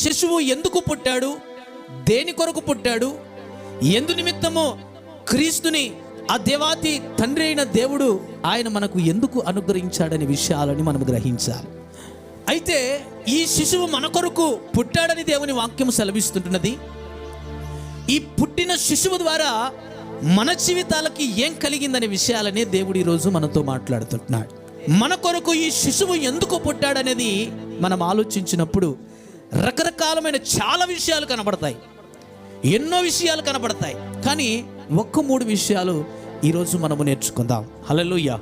శిశువు ఎందుకు పుట్టాడు, దేని కొరకు పుట్టాడు, ఎందు నిమిత్తము క్రీస్తుని ఆ దేవాతి తండ్రి అయిన దేవుడు ఆయన మనకు ఎందుకు అనుగ్రహించాడనే విషయాలని మనం గ్రహించాలి. అయితే ఈ శిశువు మన కొరకు పుట్టాడని దేవుని వాక్యం సెలవిస్తుంటున్నది. ఈ పుట్టిన శిశువు ద్వారా మన జీవితాలకి ఏం కలిగిందనే విషయాలనే దేవుడు ఈరోజు మనతో మాట్లాడుతుంటున్నాడు. మన కొరకు ఈ శిశువు ఎందుకు పుట్టాడనేది మనం ఆలోచించినప్పుడు రకరకాలమైన చాలా విషయాలు కనబడతాయి, ఎన్నో విషయాలు కనబడతాయి. కానీ 3 విషయాలు ఈరోజు మనము నేర్చుకుందాం. హల్లెలూయా.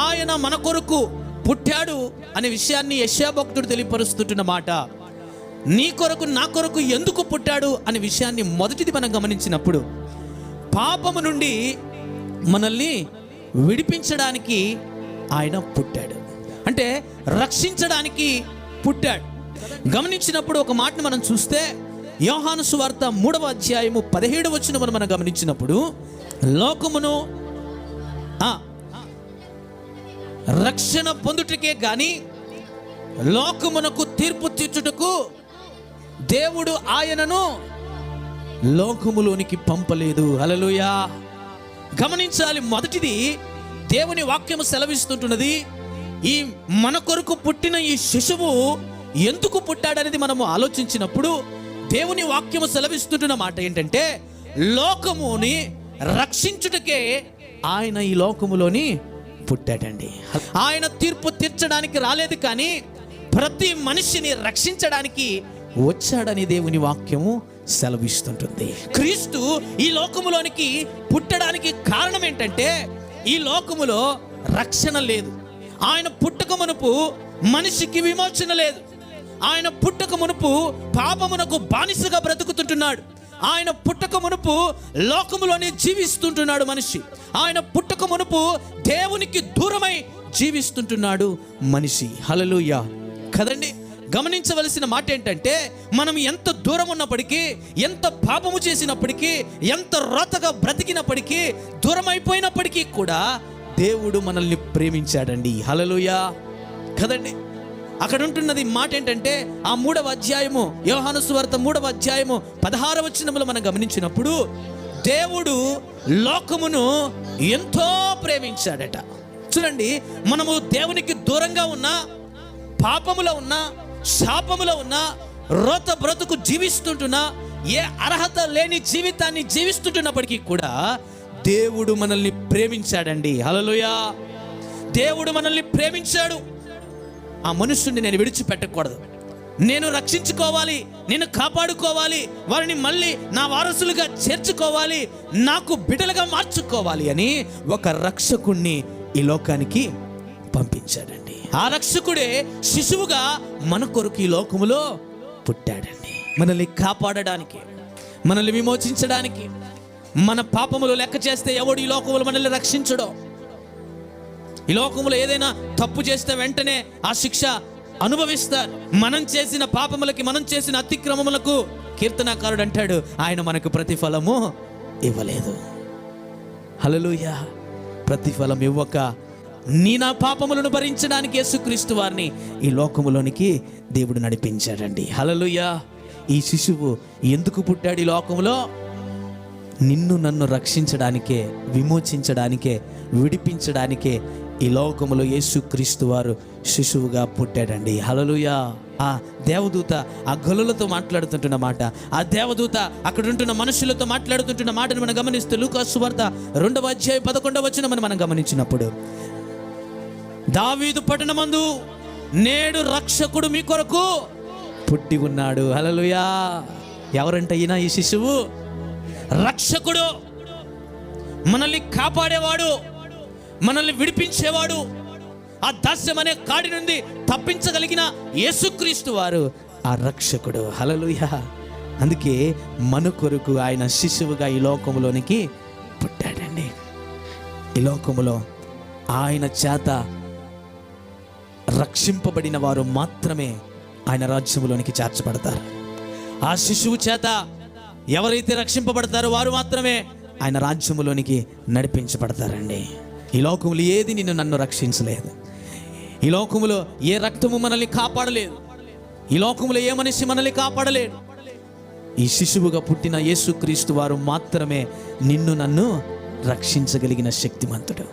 ఆయన మన కొరకు పుట్టాడు అనే విషయాన్ని యెషయా భక్తుడు తెలియపరుస్తుంటున్న మాట, నీ కొరకు నా కొరకు ఎందుకు పుట్టాడు అనే విషయాన్ని మొదటిది మనం గమనించినప్పుడు, పాపము నుండి మనల్ని విడిపించడానికి ఆయన పుట్టాడు, అంటే రక్షించడానికి పుట్టాడు. గమనించినప్పుడు ఒక మాటను మనం చూస్తే యోహాను సువార్త 3వ అధ్యాయము 17వ వచనమును మనం గమనించినప్పుడు, లోకమును రక్షణ పొందుటకే గాని లోకమునకు తీర్పు తీర్చుటకు దేవుడు ఆయనను లోకములోనికి పంపలేదు. హల్లెలూయా. గమనించాలి, మొదటిది దేవుని వాక్యము సెలవిస్తుంటున్నది, ఈ మన కొరకు పుట్టిన ఈ శిశువు ఎందుకు పుట్టాడనేది మనము ఆలోచించినప్పుడు దేవుని వాక్యము సెలవిస్తుంటున్న మాట ఏంటంటే, లోకముని రక్షించుటకే ఆయన ఈ లోకములోని పుట్టాడండి. ఆయన తీర్పు తీర్చడానికి రాలేదు, కానీ ప్రతి మనిషిని రక్షించడానికి వచ్చాడని దేవుని వాక్యము సెలవిస్తుంటుంది. క్రీస్తు ఈ లోకములోనికి పుట్టడానికి కారణం ఏంటంటే, ఈ లోకములో రక్షణ లేదు. ఆయన పుట్టక మునుపు మనిషికి విమోచన లేదు. ఆయన పుట్టక మునుపు పాపమునకు బానిసగా బ్రతుకుతుంటున్నాడు. ఆయన పుట్టక మునుపు లోకములోనే జీవిస్తుంటున్నాడు మనిషి. ఆయన పుట్టక మునుపు దేవునికి దూరమై జీవిస్తుంటున్నాడు మనిషి. హల్లెలూయా కదండి. గమనించవలసిన మాట ఏంటంటే, మనం ఎంత దూరం ఉన్నప్పటికీ, ఎంత పాపము చేసినప్పటికీ, ఎంత రోతగా బ్రతికినప్పటికీ, దూరం అయిపోయినప్పటికీ కూడా దేవుడు మనల్ని ప్రేమించాడండి. హల్లెలూయా కదండి. అక్కడ ఉంటున్నది మాట ఏంటంటే, ఆ 3వ అధ్యాయము యోహాను సువార్త 3వ అధ్యాయము 16వ వచనములో మనం గమనించినప్పుడు, దేవుడు లోకమును ఎంతో ప్రేమించాడట. చూడండి, మనము దేవునికి దూరంగా ఉన్నా, పాపములో ఉన్నా, శాపములో ఉన్నా, రోత బ్రతుకు జీవిస్తుంటున్నా, ఏ అర్హత లేని జీవితాన్ని జీవిస్తుంటున్నప్పటికీ కూడా దేవుడు మనల్ని ప్రేమించాడండి. హల్లెలూయా. దేవుడు మనల్ని ప్రేమించాడు. ఆ మనుషుని నేను విడిచిపెట్టకూడదు, నేను రక్షించుకోవాలి, నేను కాపాడుకోవాలి, వారిని మళ్ళీ నా వారసులుగా చేర్చుకోవాలి, నాకు బిడ్డలుగా మార్చుకోవాలి అని ఒక రక్షకుణ్ణి ఈ లోకానికి పంపించాడండి. ఆ రక్షకుడే శిశువుగా మన కొరకు ఈ లోకములో పుట్టాడండి. మనల్ని కాపాడడానికి, మనల్ని విమోచించడానికి. మన పాపములు లెక్క చేస్తే ఎవడు ఈ లోకములు మనల్ని రక్షించడో. ఈ లోకములో ఏదైనా తప్పు చేస్తే వెంటనే ఆ శిక్ష అనుభవిస్తారు. మనం చేసిన పాపములకి, మనం చేసిన అతిక్రమములకు కీర్తనాకారుడు అంటాడు, ఆయన మనకు ప్రతిఫలము ఇవ్వలేదు. హల్లెలూయా. ప్రతిఫలం ఇవ్వక నా పాపములను భరించడానికి యేసుక్రీస్తు వారిని ఈ లోకములోనికి దేవుడు నడిపించాడండి. హల్లెలూయా. ఈ శిశువు ఎందుకు పుట్టాడు ఈ లోకములో? నిన్ను నన్ను రక్షించడానికే, విమోచించడానికే, విడిపించడానికే ఈ లోకములో యేసుక్రీస్తు వారు శిశువుగా పుట్టాడండి. హల్లెలూయా. ఆ దేవదూత ఆ గొల్లలతో మాట్లాడుతుంటున్న మాట, ఆ దేవదూత అక్కడ ఉంటున్న మనుషులతో మాట్లాడుతుంటున్న మాటను మనం గమనిస్తూ లూకా సువార్త 2వ అధ్యాయం 11వ వచనం మనం గమనించినప్పుడు, దావీదు పట్టణమందు నేడు రక్షకుడు మీ కొరకు పుట్టి ఉన్నాడు. హల్లెలూయా. ఎవరంట ఈయన? ఈ శిశువు రక్షకుడు, మనల్ని కాపాడేవాడు, మనల్ని విడిపించేవాడు, ఆ దాస్యం అనే కాడి నుండి తప్పించగలిగిన యేసుక్రీస్తు వారు ఆ రక్షకుడు. హల్లెలూయా. అందుకే మన కొరకు ఆయన శిశువుగా ఈ లోకములోనికి పుట్టాడండి. ఈ లోకములో ఆయన చేత రక్షింపబడిన వారు మాత్రమే ఆయన రాజ్యములోనికి చేర్చబడతారు. ఆ శిశువు చేత ఎవరైతే రక్షింపబడతారో వారు మాత్రమే ఆయన రాజ్యములోనికి నడిపించబడతారండి. ఈ లోకములు ఏది నిన్ను నన్ను రక్షించలేదు. ఈ లోకములో ఏ రక్తము మనల్ని కాపాడలేదు. ఈ లోకంలో ఏ మనిషి మనల్ని కాపాడలేడు. ఈ శిశువుగా పుట్టిన యేసుక్రీస్తు వారు మాత్రమే నిన్ను నన్ను రక్షించగలిగిన శక్తిమంతుడు,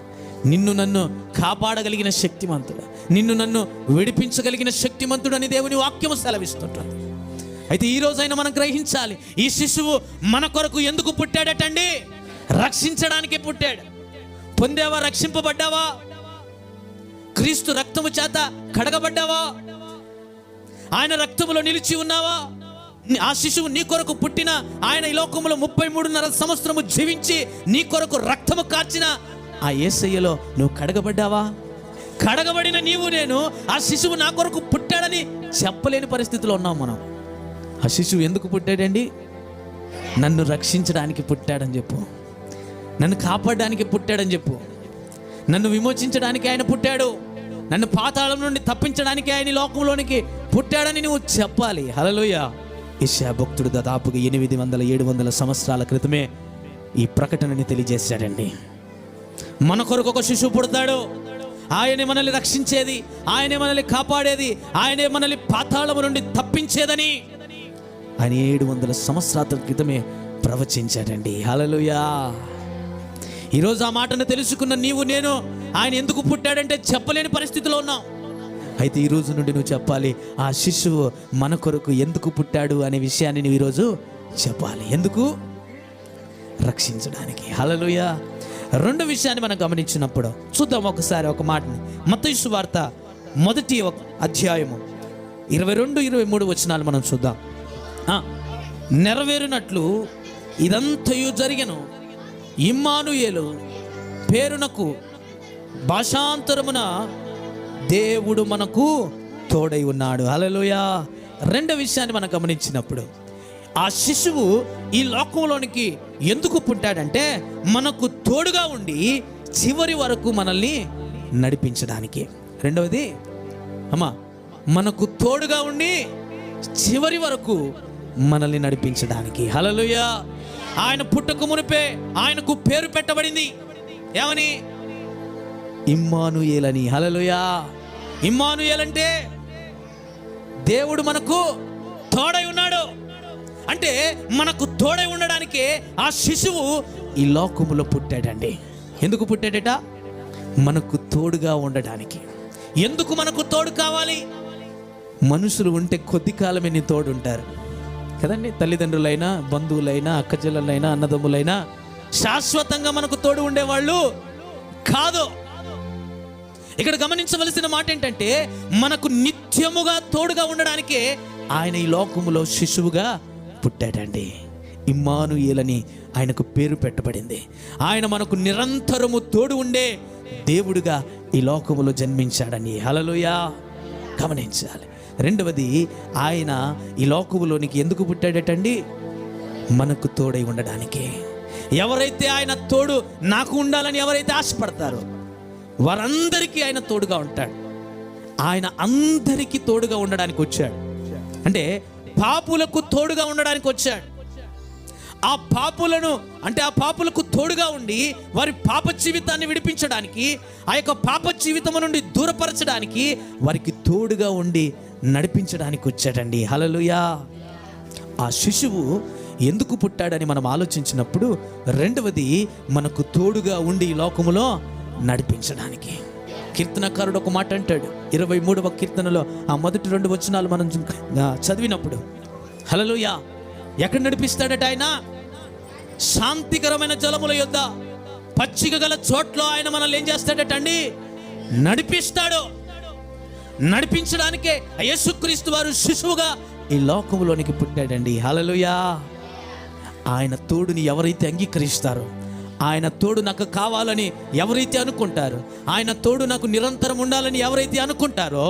నిన్ను నన్ను కాపాడగలిగిన శక్తిమంతుడు, నిన్ను నన్ను విడిపించగలిగిన శక్తిమంతుడు అని దేవుని వాక్యము సెలవిస్తుంటుంది. అయితే ఈ రోజైనా మనం గ్రహించాలి, ఈ శిశువు మన కొరకు ఎందుకు పుట్టాడటండి? రక్షించడానికి పుట్టాడు. పొందావా? రక్షింపబడ్డావా? క్రీస్తు రక్తము చేత కడగబడ్డావా? ఆయన రక్తములో నిలిచి ఉన్నావా? ఆ శిశువు నీ కొరకు పుట్టిన ఆయన ఈ లోకములో 33.5 సంవత్సరము జీవించి నీ కొరకు రక్తము కార్చిన ఆ యేసయ్యలో నువ్వు కడగబడ్డావా? కడగబడిన నీవు నేను ఆ శిశువు నా కొరకు పుట్టాడని చెప్పలేని పరిస్థితిలో ఉన్నాం మనం. ఆ శిశువు ఎందుకు పుట్టాడండి? నన్ను రక్షించడానికి పుట్టాడని చెప్పు, నన్ను కాపాడడానికి పుట్టాడని చెప్పు, నన్ను విమోచించడానికి ఆయన పుట్టాడు, నన్ను పాతాళం నుండి తప్పించడానికి ఆయన లోకంలోనికి పుట్టాడని నువ్వు చెప్పాలి. హల్లెలూయా. యెషయా భక్తుడు దాదాపుగా 800-700 సంవత్సరాల క్రితమే ఈ ప్రకటనని తెలియజేశాడండి. మన కొరకు ఒక శిశువు పుడతాడు, ఆయనే మనల్ని రక్షించేది, ఆయనే మనల్ని కాపాడేది, ఆయనే మనల్ని పాతాళము నుండి తప్పించేదని ఆయన 700 సంవత్సరాల క్రితమే ప్రవచించాడండి. హల్లెలూయా. ఈరోజు ఆ మాటను తెలుసుకున్న నీవు నేను ఆయన ఎందుకు పుట్టాడంటే చెప్పలేని పరిస్థితిలో ఉన్నాం. అయితే ఈ రోజు నుండి నువ్వు చెప్పాలి, ఆ శిశువు మన కొరకు ఎందుకు పుట్టాడు అనే విషయాన్ని నువ్వు ఈరోజు చెప్పాలి. ఎందుకు? రక్షించడానికి. హల్లెలూయా. రెండో విషయాన్ని మనం గమనించినప్పుడు చూద్దాం ఒకసారి ఒక మాటని. మత్తయి సువార్త 1వ అధ్యాయము 22-23 వచనాలు మనం చూద్దాం. నెరవేరునట్లు ఇదంతయు జరిగెను, ఇమ్మానుయేలు పేరునకు భాషాంతరమున దేవుడు మనకు తోడై ఉన్నాడు. హల్లెలూయా. రెండో విషయాన్ని మనం గమనించినప్పుడు ఆ శిశువు ఈ లోకంలోనికి ఎందుకు పుట్టాడంటే మనకు తోడుగా ఉండి చివరి వరకు మనల్ని నడిపించడానికి. రెండవది మనకు తోడుగా ఉండి చివరి వరకు మనల్ని నడిపించడానికి. హల్లెలూయా. ఆయన పుట్టక మునిపే ఆయనకు పేరు పెట్టబడింది. ఏమని? ఇమ్మానుయేల్ అని. హల్లెలూయా. ఇమ్మానుయేల్ అంటే దేవుడు మనకు తోడై ఉన్నాడు. అంటే మనకు తోడై ఉండడానికే ఆ శిశువు ఈ లోకములో పుట్టాడండి. ఎందుకు పుట్టాడట? మనకు తోడుగా ఉండడానికి. ఎందుకు మనకు తోడు కావాలి? మనుషులు ఉంటే కొద్ది కాలమే నీ తోడు ఉంటారు కదండి. తల్లిదండ్రులైనా, బంధువులైనా, అక్కచెల్లెలైనా, అన్నదమ్ములైనా శాశ్వతంగా మనకు తోడు ఉండేవాళ్ళు కాదు. ఇక్కడ గమనించవలసిన మాట ఏంటంటే మనకు నిత్యముగా తోడుగా ఉండడానికే ఆయన ఈ లోకములో శిశువుగా పుట్టాడండి. ఇమ్మానుయేల్ అని ఆయనకు పేరు పెట్టబడింది. ఆయన మనకు నిరంతరము తోడు ఉండే దేవుడుగా ఈ లోకములో జన్మించాడని. హల్లెలూయా. గమనించాలి. రెండవది, ఆయన ఈ లోకములోనికి ఎందుకు పుట్టాడటండి? మనకు తోడై ఉండడానికి. ఎవరైతే ఆయన తోడు నాకు ఉండాలని ఎవరైతే ఆశపడతారో వారందరికీ ఆయన తోడుగా ఉంటాడు. ఆయన అందరికీ తోడుగా ఉండడానికి వచ్చాడు. అంటే పాపులకు తోడుగా ఉండడానికి వచ్చాడు. ఆ పాపులను అంటే ఆ పాపులకు తోడుగా ఉండి వారి పాప జీవితాన్ని విడిపించడానికి, ఆ యొక్క పాప జీవితం నుండి దూరపరచడానికి, వారికి తోడుగా ఉండి నడిపించడానికి వచ్చాడండి. హల్లెలూయా. ఆ శిశువు ఎందుకు పుట్టాడని మనం ఆలోచించినప్పుడు రెండవది మనకు తోడుగా ఉండి ఈ లోకములో నడిపించడానికి. కీర్తనకారుడు ఒక మాట అంటాడు 23వ కీర్తనలో ఆ మొదటి 2 వచనాలు మనం చదివినప్పుడు, హల్లెలూయా, ఎక్కడ నడిపిస్తాడట ఆయన? శాంతికరమైన జలముల యొద్ద, పచ్చిక గల చోట్ల ఆయన మనల్ని ఏం చేస్తాడట అండి? నడిపిస్తాడు. నడిపించడానికే యేసుక్రీస్తు వారు శిశువుగా ఈ లోకములోనికి పుట్టాడండి. హల్లెలూయా. ఆయన తోడుని ఎవరైతే అంగీకరిస్తారో, ఆయన తోడు నాకు కావాలని ఎవరైతే అనుకుంటారో, ఆయన తోడు నాకు నిరంతరం ఉండాలని ఎవరైతే అనుకుంటారో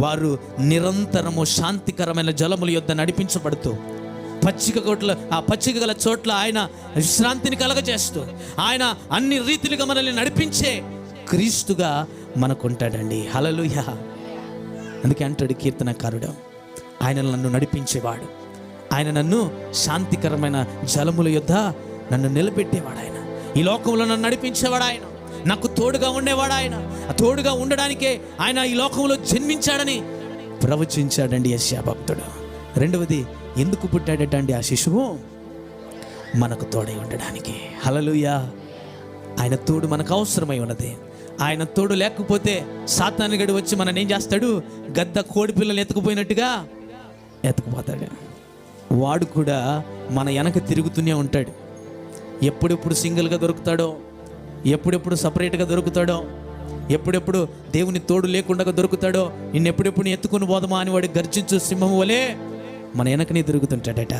వారు నిరంతరము శాంతికరమైన జలముల యొద్ద నడిపించబడుతూ ఆ పచ్చిక గల చోట్ల ఆయన విశ్రాంతిని కలగజేస్తూ ఆయన అన్ని రీతిలుగా మనల్ని నడిపించే క్రీస్తుగా మనకుంటాడండి. హల్లెలూయా. అందుకే అంటాడు కీర్తనకారుడు, ఆయన నన్ను నడిపించేవాడు, ఆయన నన్ను శాంతికరమైన జలముల యొద్ద నన్ను నిలబెట్టేవాడు, ఆయన ఈ లోకంలో నన్ను నడిపించేవాడు, ఆయన నాకు తోడుగా ఉండేవాడు. ఆయన ఆ తోడుగా ఉండడానికే ఆయన ఈ లోకంలో జన్మించాడని ప్రవచించాడండి యెషయా భక్తుడు. రెండవది, ఎందుకు పుట్టాడట అండి ఆ శిశువు? మనకు తోడై ఉండడానికి. హల్లెలూయా. ఆయన తోడు మనకు అవసరమై ఉన్నది. ఆయన తోడు లేకపోతే సాతాను గడి వచ్చి మనని ఏం చేస్తాడు? గద్ద కోడి పిల్లలు ఎత్తుకుపోయినట్టుగా ఎత్తుకుపోతాడు. వాడు కూడా మన వెనక తిరుగుతూనే ఉంటాడు. ఎప్పుడెప్పుడు సింగిల్గా దొరుకుతాడో, ఎప్పుడెప్పుడు సపరేట్గా దొరుకుతాడో, ఎప్పుడెప్పుడు దేవుని తోడు లేకుండా దొరుకుతాడో, నిన్నెప్పుడెప్పుడు ఎత్తుకుని పోదామా అని వాడు గర్జించు సింహం వలె మన వెనకనే తిరుగుతుంటాడట.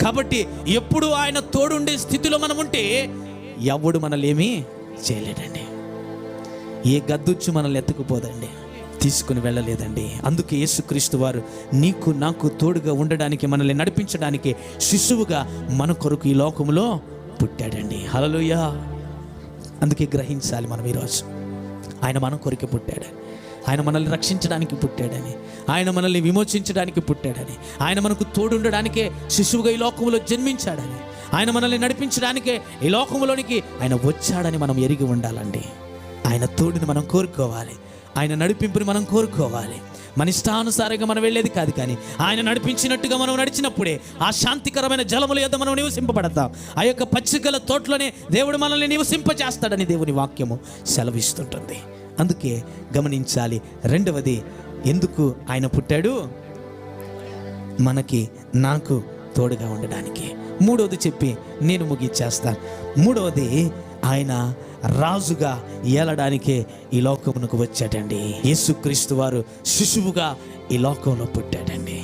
కాబట్టి ఎప్పుడు ఆయన తోడుండే స్థితిలో మనం ఉంటే ఎవడు మనల్ని ఏమీ చేయలేడండి. ఏ గద్దొచ్చి మనల్ని ఎత్తుకుపోదండి, తీసుకుని వెళ్ళలేదండి. అందుకే యేసుక్రీస్తు వారు నీకు నాకు తోడుగా ఉండడానికి, మనల్ని నడిపించడానికి శిశువుగా మన కొరకు ఈ లోకంలో పుట్టాడండి. హల్లెలూయా. అందుకే గ్రహించాలి మనం ఈరోజు, ఆయన మన కొరకు పుట్టాడు, ఆయన మనల్ని రక్షించడానికి పుట్టాడని, ఆయన మనల్ని విమోచించడానికి పుట్టాడని, ఆయన మనకు తోడుండడానికే శిశువుగా ఈ లోకంలో జన్మించాడని, ఆయన మనల్ని నడిపించడానికే ఈ లోకంలోనికి ఆయన వచ్చాడని మనం ఎరిగి ఉండాలండి. ఆయన తోడుని మనం కోరుకోవాలి, ఆయన నడిపింపుని మనం కోరుకోవాలి. మన ఇష్టానుసారంగా మనం వెళ్ళేది కాదు, కానీ ఆయన నడిపించినట్టుగా మనం నడిచినప్పుడే ఆ శాంతికరమైన జలముల యొద్ద మనం నివసింపబడతాం. ఆ యొక్క పచ్చికల తోటలోనే దేవుడు మనల్ని నివసింపచేస్తాడని దేవుని వాక్యము సెలవిస్తుంటుంది. అందుకే గమనించాలి. రెండవది, ఎందుకు ఆయన పుట్టాడు? మనకి నాకు తోడుగా ఉండడానికి. మూడవది చెప్పి నేను ముగిచ్చేస్తాను. మూడవది, ఆయన రాజుగా ఏలడానికే ఈ లోకమునకు వచ్చాడండి. యేసుక్రీస్తు వారు శిశువుగా ఈ లోకంలో పుట్టాడండి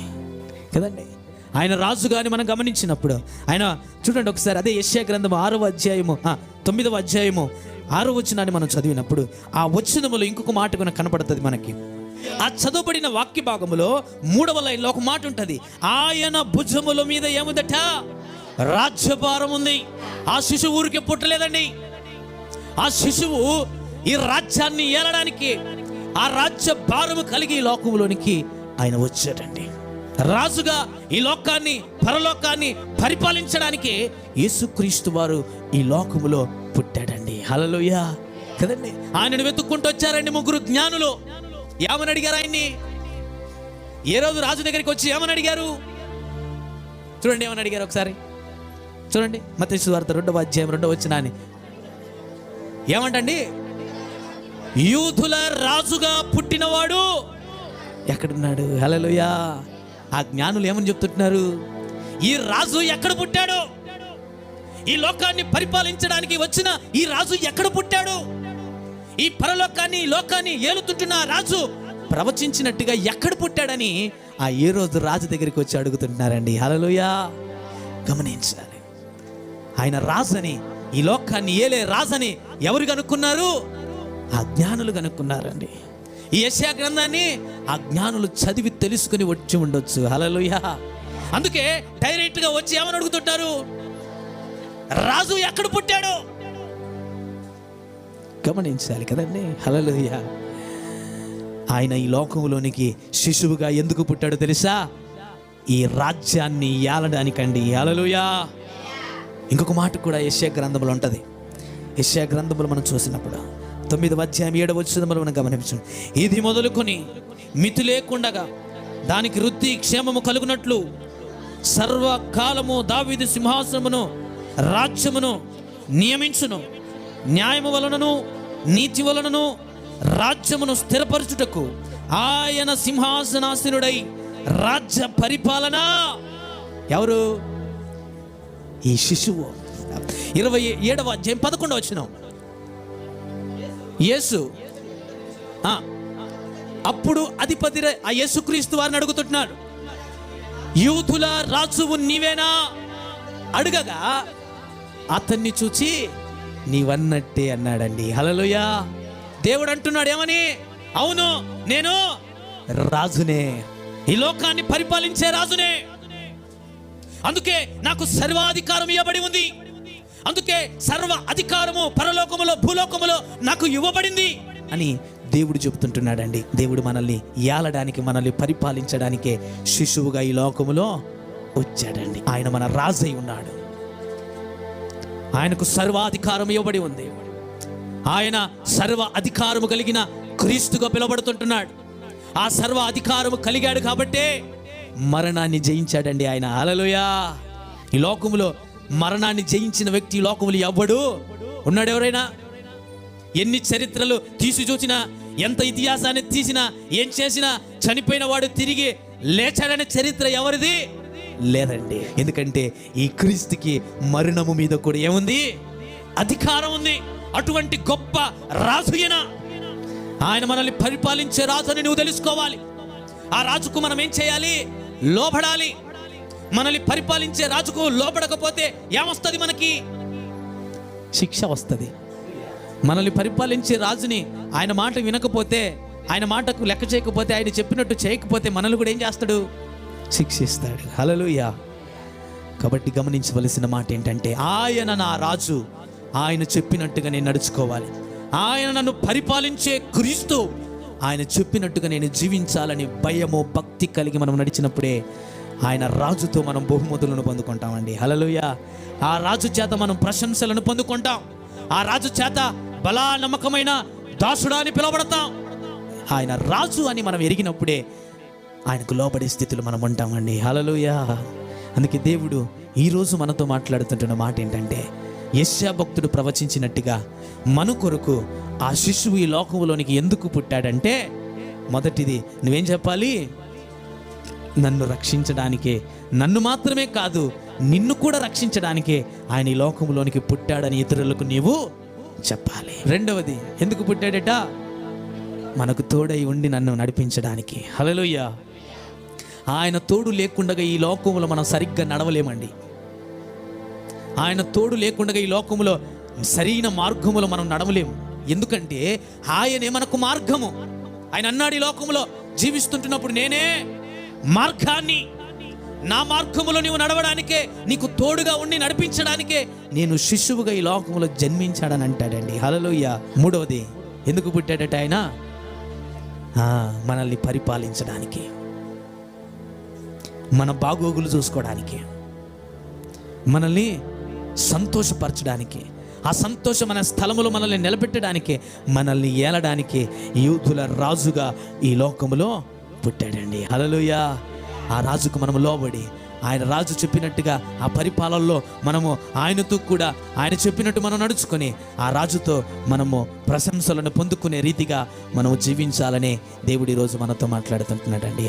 కదండి. ఆయన రాజుగా అని మనం గమనించినప్పుడు ఆయన చూడండి ఒకసారి, అదే యెషయా గ్రంథము 6వ అధ్యాయము 9వ అధ్యాయము 6వ వచనాన్ని మనం చదివినప్పుడు ఆ వచనములో ఇంకొక మాట కూడా కనపడుతుంది మనకి. ఆ చదవబడిన వాక్య భాగములో 3వ లైన్లో ఒక మాట ఉంటుంది. ఆయన భుజముల మీద ఏముందట? రాజ్యభారం ఉంది. ఆ శిశువు ఊరికే పుట్టలేదండి. ఆ శిశువు ఈ రాజ్యాన్ని ఏలడానికి, ఆ రాజ్య భారము కలిగి ఈ లోకంలోనికి ఆయన వచ్చాడండి. రాజుగా ఈ లోకాన్ని, పరలోకాన్ని పరిపాలించడానికి యేసుక్రీస్తు వారు ఈ లోకములో పుట్టాడండి. హల్లెలూయా కదండి. ఆయనను వెతుక్కుంటూ వచ్చారండి 3 జ్ఞానులు. ఏమని అడిగారు ఆయన్ని? ఏ రోజు రాజు దగ్గరికి వచ్చి ఏమని అడిగారు? చూడండి ఏమని అడిగారు ఒకసారి చూడండి. మత్తయి సువార్త 2వ అధ్యాయం 2వ వచనాన్ని ఏమంటండి? యూదుల రాజుగా పుట్టినవాడు ఎక్కడున్నాడు? హల్లెలూయా. ఆ జ్ఞానులు ఏమని చెప్తుంటున్నారు? ఈ రాజు ఎక్కడ పుట్టాడు? ఈ లోకాన్ని పరిపాలించడానికి వచ్చిన ఈ రాజు ఎక్కడ పుట్టాడు? ఈ పరలోకాన్ని, ఈ లోకాన్ని ఏలుతుంటున్న రాజు ప్రవచించినట్టుగా ఎక్కడ పుట్టాడని ఆ ఏ రోజు రాజు దగ్గరికి వచ్చి అడుగుతుంటున్నారండి. హల్లెలూయా. గమనించాలి. ఆయన రాజని, ఈ లోకాన్ని ఏలే రాజని ఎవరు కనుక్కున్నారు? ఆ జ్ఞానులు కనుక్కున్నారండి. ఈ యెషయా గ్రంథాన్ని ఆ జ్ఞానులు చదివి తెలుసుకుని వచ్చి ఉండొచ్చు. హల్లెలూయా. అందుకే డైరెక్ట్గా వచ్చి ఏమని అడుగుతుంటారు? రాజు ఎక్కడ పుట్టాడు? గమనించాలి కదండి. హల్లెలూయా. ఆయన ఈ లోకంలోనికి శిశువుగా ఎందుకు పుట్టాడో తెలుసా? ఈ రాజ్యాన్ని ఏలడానికండి. హల్లెలూయా. ఇంకొక మాట కూడా యెషయా గ్రంథంలో ఉంటుంది. యెషయా గ్రంథంలో మనం చూసినప్పుడు 9వ అధ్యాయం 7వ వచనంలో మనం గమనించాం. ఇది మొదలుకొని మితి లేకుండగా దానికి వృద్ధి క్షేమము కలుగునట్లు సర్వకాలము దావీదు సింహాసనమును రాజ్యమును నియమించును. న్యాయము వలనను నీతి వలనను రాజ్యమును స్థిరపరచుటకు ఆయన సింహాసనాసీనుడై రాజ్య పరిపాలన. ఎవరు? ఈ శిశువు. 27వ అధ్యాయం 11వ వచనం. యేసు అప్పుడు అధిపతి ఆ యేసుక్రీస్తు వారిని అడుగుతున్నాడు, యూదుల రాజువు నీవేనా? అడగగా అతన్ని చూచి నీవన్నట్టే అన్నాడండి. హల్లెలూయా. దేవుడు అంటున్నాడు ఏమని? అవును, నేను రాజునే, ఈ లోకాన్ని పరిపాలించే రాజునే. అందుకే నాకు సర్వాధికారం ఇవ్వబడి ఉంది. అందుకే సర్వ అధికారము పరలోకములో భూలోకములో నాకు ఇవ్వబడింది అని దేవుడు చెప్తుంటున్నాడండి. దేవుడు మనల్ని ఏలడానికి, మనల్ని పరిపాలించడానికే శిశువుగా ఈ లోకములో వచ్చాడండి. ఆయన మన రాజై ఉన్నాడు. ఆయనకు సర్వాధికారం ఇవ్వబడి ఉంది. ఆయన సర్వ అధికారము కలిగిన క్రీస్తుగా పిలువబడుతుంటున్నాడు. ఆ సర్వ అధికారము కలిగాడు కాబట్టే మరణాన్ని జయించాడండి ఆయన. హల్లెలూయా. ఈ లోకములో మరణాన్ని జయించిన వ్యక్తి ఈ లోకములో ఎవ్వడు ఉన్నాడు? ఎవరైనా ఎన్ని చరిత్రలు తీసి చూసినా, ఎంత ఇతిహాసాన్ని తీసినా, ఏం చేసినా చనిపోయిన వాడు తిరిగి లేచాడనే చరిత్ర ఎవరిది లేదండి. ఎందుకంటే ఈ క్రీస్తుకి మరణము మీద కూడా ఏముంది? అధికారం ఉంది. అటువంటి గొప్ప రాజు ఆయన మనల్ని పరిపాలించే రాజు అని నువ్వు తెలుసుకోవాలి. ఆ రాజుకు మనం ఏం చేయాలి? లోబడాలి. మనల్ని పరిపాలించే రాజుకు లోబడకపోతే ఏమొస్తుంది? మనకి శిక్ష వస్తుంది. మనల్ని పరిపాలించే రాజుని ఆయన మాట వినకపోతే, ఆయన మాటకు లెక్క చేయకపోతే, ఆయన చెప్పినట్టు చేయకపోతే మనల్ని కూడా ఏం చేస్తాడు? శిక్షిస్తాడు. హల్లెలూయా. కాబట్టి గమనించవలసిన మాట ఏంటంటే, ఆయన నా రాజు, ఆయన చెప్పినట్టుగా నేను నడుచుకోవాలి. ఆయన నన్ను పరిపాలించే క్రీస్తు, ఆయన చెప్పినట్టుగా నేను జీవించాలని భయము భక్తి కలిగి మనం నడిచినప్పుడే ఆయన రాజుతో మనం బహుమతులను పొందుకుంటామండి. హల్లెలూయా. ఆ రాజు చేత మనం ప్రశంసలను పొందుకుంటాం. ఆ రాజు చేత బలా నమ్మకమైన దాసుడా అని పిలువబడతాం. ఆయన రాజు అని మనం ఎరిగినప్పుడే ఆయనకు లోబడే స్థితిలో మనం ఉంటామండి. హల్లెలూయా. అందుకే దేవుడు ఈరోజు మనతో మాట్లాడుతుంటున్న మాట ఏంటంటే, యెషయా భక్తుడు ప్రవచించినట్టుగా మన కొరకు ఆ శిశువు ఈ లోకంలోనికి ఎందుకు పుట్టాడంటే, మొదటిది నువ్వేం చెప్పాలి? నన్ను రక్షించడానికే, నన్ను మాత్రమే కాదు నిన్ను కూడా రక్షించడానికే ఆయన ఈ లోకంలోనికి పుట్టాడని ఇతరులకు నీవు చెప్పాలి. రెండవది, ఎందుకు పుట్టాడట? మనకు తోడై ఉండి నన్ను నడిపించడానికి. హల్లెలూయా. ఆయన తోడు లేకుండా ఈ లోకంలో మనం సరిగ్గా నడవలేమండి. ఆయన తోడు లేకుండా ఈ లోకంలో సరైన మార్గములో మనం నడవలేము. ఎందుకంటే ఆయనే మనకు మార్గము. ఆయన అన్నాడు, ఈ లోకంలో జీవిస్తుంటున్నప్పుడు నేనే మార్గాన్ని, నా మార్గములో నీవు నడవడానికే, నీకు తోడుగా ఉండి నడిపించడానికే నేను శిశువుగా ఈ లోకంలో జన్మించాడని అంటాడండి. హల్లెలూయా. మూడవది, ఎందుకు పుట్టాడట ఆయన? మనల్ని పరిపాలించడానికి, మన బాగోగులు చూసుకోవడానికి, మనల్ని సంతోషపరచడానికి, ఆ సంతోషం మన స్థలములో మనల్ని నిలబెట్టడానికి, మనల్ని ఏలడానికి యూదుల రాజుగా ఈ లోకములో పుట్టాడండి. హల్లెలూయా. ఆ రాజుకు మనము లోబడి, ఆయన రాజు చెప్పినట్టుగా ఆ పరిపాలనలో మనము ఆయనతో కూడా ఆయన చెప్పినట్టు మనం నడుచుకొని ఆ రాజుతో మనము ప్రశంసలను పొందుకునే రీతిగా మనము జీవించాలనే దేవుడు ఈరోజు మనతో మాట్లాడుతుంటున్నాడండి.